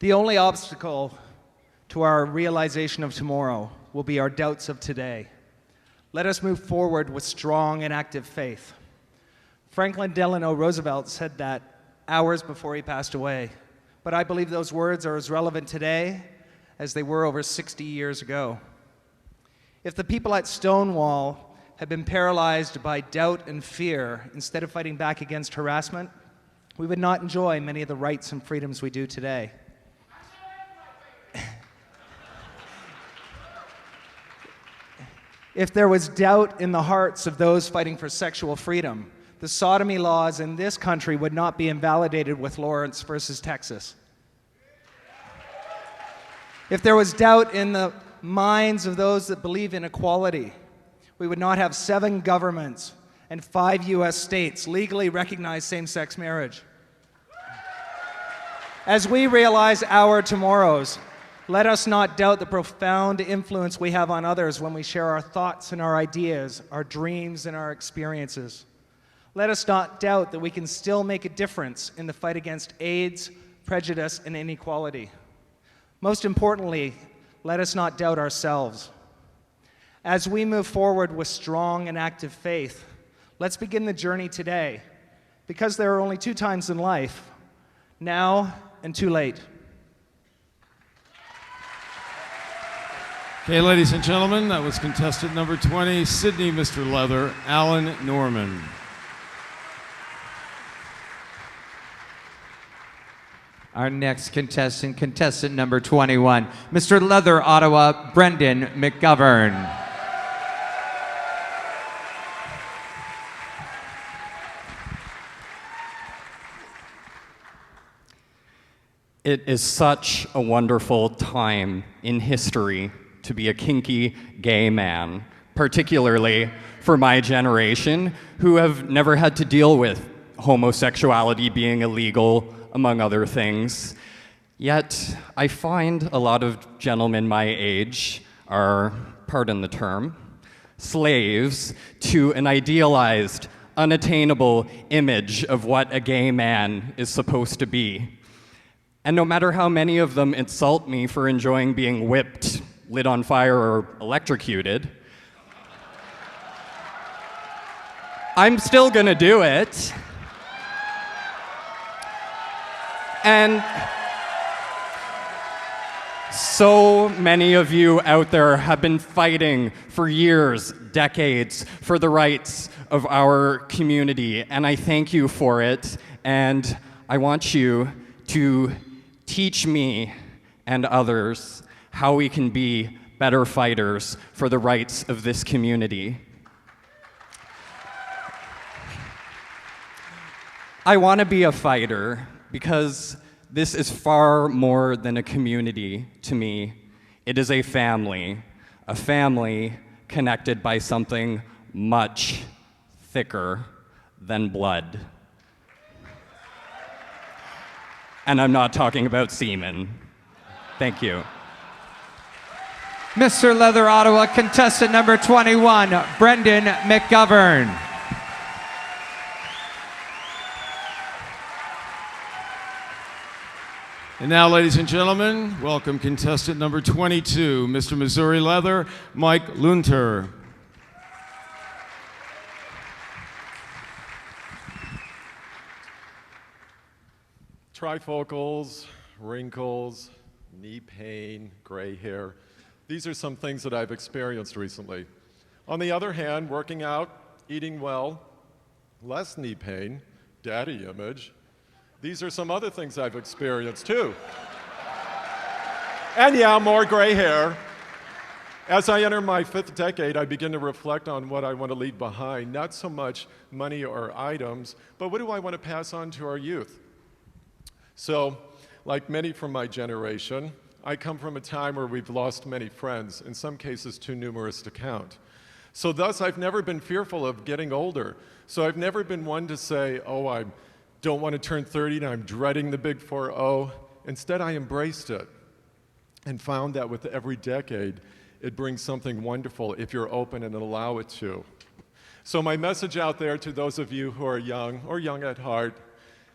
The only obstacle to our realization of tomorrow will be our doubts of today. Let us move forward with strong and active faith. Franklin Delano Roosevelt said that hours before he passed away, but I believe those words are as relevant today as they were over 60 years ago. If the people at Stonewall had been paralyzed by doubt and fear instead of fighting back against harassment, we would not enjoy many of the rights and freedoms we do today. If there was doubt in the hearts of those fighting for sexual freedom, the sodomy laws in this country would not be invalidated with Lawrence versus Texas. If there was doubt in the minds of those that believe in equality, we would not have 7 governments and 5 US states legally recognize same-sex marriage. As we realize our tomorrows, let us not doubt the profound influence we have on others when we share our thoughts and our ideas, our dreams and our experiences. Let us not doubt that we can still make a difference in the fight against AIDS, prejudice, and inequality. Most importantly, let us not doubt ourselves. As we move forward with strong and active faith, let's begin the journey today, because there are only 2 times in life, now and too late. Okay, ladies and gentlemen, that was contestant number 20, Sydney Mr. Leather, Alan Norman. Our next contestant, contestant number 21, Mr. Leather, Ottawa, Brendan McGovern. It is such a wonderful time in history to be a kinky gay man, particularly for my generation, who have never had to deal with homosexuality being illegal, among other things. Yet, I find a lot of gentlemen my age are, pardon the term, slaves to an idealized, unattainable image of what a gay man is supposed to be. And no matter how many of them insult me for enjoying being whipped, lit on fire, or electrocuted, I'm still gonna do it. And so many of you out there have been fighting for years, decades, for the rights of our community, and I thank you for it, and I want you to teach me and others how we can be better fighters for the rights of this community. I want to be a fighter because this is far more than a community to me. It is a family connected by something much thicker than blood. And I'm not talking about semen. Thank you. Mr. Leather, Ottawa, contestant number 21, Brendan McGovern. And now, ladies and gentlemen, welcome contestant number 22, Mr. Missouri Leather, Mike Lunter. Trifocals, wrinkles, knee pain, gray hair. These are some things that I've experienced recently. On the other hand, working out, eating well, less knee pain, daddy image. These are some other things I've experienced too. And yeah, more gray hair. As I enter my 5th decade, I begin to reflect on what I want to leave behind, not so much money or items, but what do I want to pass on to our youth? So, like many from my generation, I come from a time where we've lost many friends, in some cases too numerous to count. So thus, I've never been fearful of getting older. So I've never been one to say, oh, I don't want to turn 30 and I'm dreading the big 4-0. Instead, I embraced it and found that with every decade, it brings something wonderful if you're open and allow it to. So my message out there to those of you who are young or young at heart,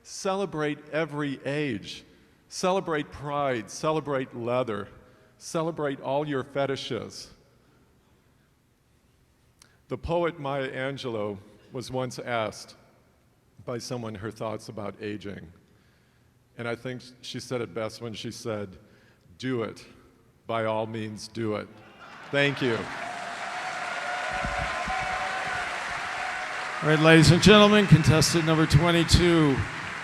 celebrate every age. Celebrate pride, celebrate leather, celebrate all your fetishes. The poet Maya Angelou was once asked by someone her thoughts about aging. And I think she said it best when she said, "Do it. By all means, do it." Thank you. All right, ladies and gentlemen, contestant number 22,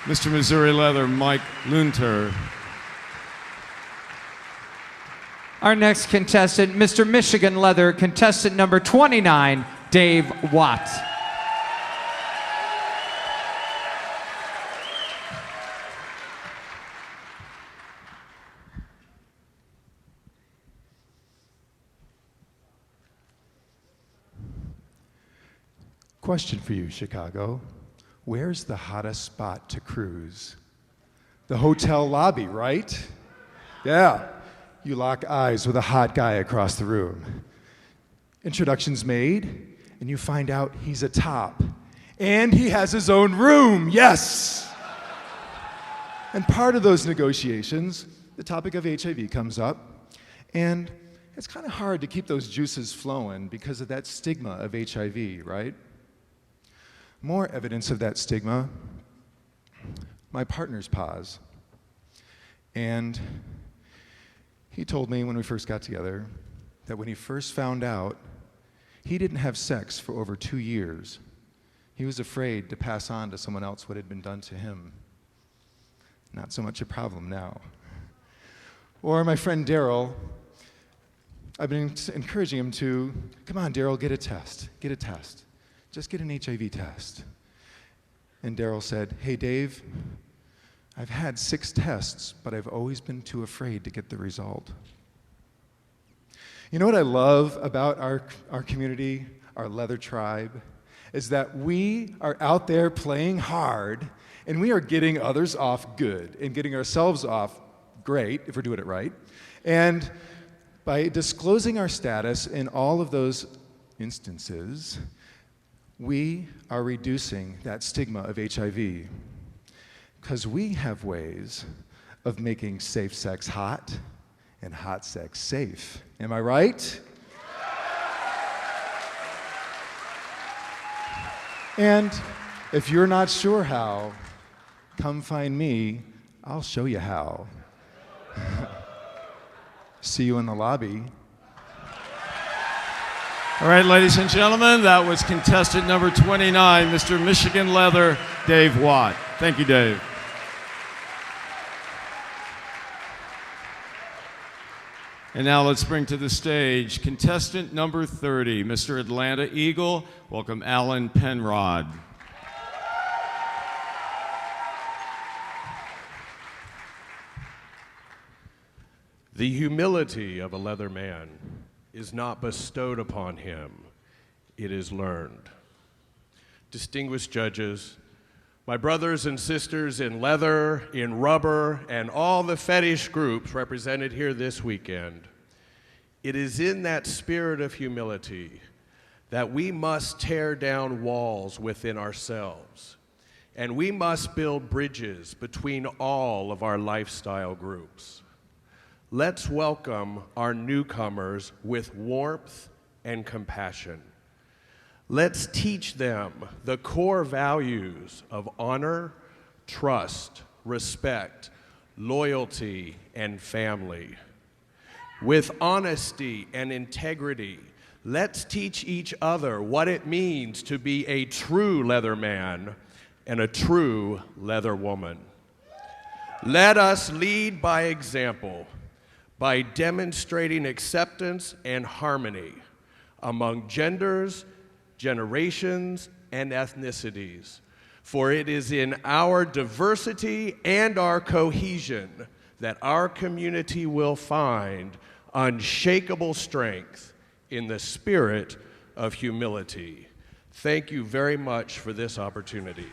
Mr. Missouri Leather, Mike Lunter. Our next contestant, Mr. Michigan Leather, contestant number 29, Dave Watt. Question for you, Chicago. Where's the hottest spot to cruise? The hotel lobby, right? Yeah. You lock eyes with a hot guy across the room. Introductions made, and you find out he's a top. And he has his own room, yes! And part of those negotiations, the topic of HIV comes up, and it's kind of hard to keep those juices flowing because of that stigma of HIV, right? More evidence of that stigma, my partner's pause. And he told me when we first got together that when he first found out, he didn't have sex for over 2 years. He was afraid to pass on to someone else what had been done to him. Not so much a problem now. Or my friend Daryl, I've been encouraging him to, come on, Daryl, get a test. Just get an HIV test. And Daryl said, hey, Dave, I've had 6 tests, but I've always been too afraid to get the result. You know what I love about our community, our leather tribe, is that we are out there playing hard, and we are getting others off good, and getting ourselves off great, if we're doing it right. And by disclosing our status in all of those instances, we are reducing that stigma of HIV, because we have ways of making safe sex hot and hot sex safe. Am I right? And if you're not sure how, come find me. I'll show you how. See you in the lobby. All right, ladies and gentlemen, that was contestant number 29, Mr. Michigan Leather, Dave Watt. Thank you, Dave. And now let's bring to the stage contestant number 30, Mr. Atlanta Eagle. Welcome, Alan Penrod. The humility of a leather man is not bestowed upon him, it is learned. Distinguished judges, my brothers and sisters in leather, in rubber, and all the fetish groups represented here this weekend, it is in that spirit of humility that we must tear down walls within ourselves, and we must build bridges between all of our lifestyle groups. Let's welcome our newcomers with warmth and compassion. Let's teach them the core values of honor, trust, respect, loyalty, and family. With honesty and integrity, let's teach each other what it means to be a true leather man and a true leather woman. Let us lead by example, by demonstrating acceptance and harmony among genders, generations, and ethnicities. For it is in our diversity and our cohesion that our community will find unshakable strength in the spirit of humility. Thank you very much for this opportunity.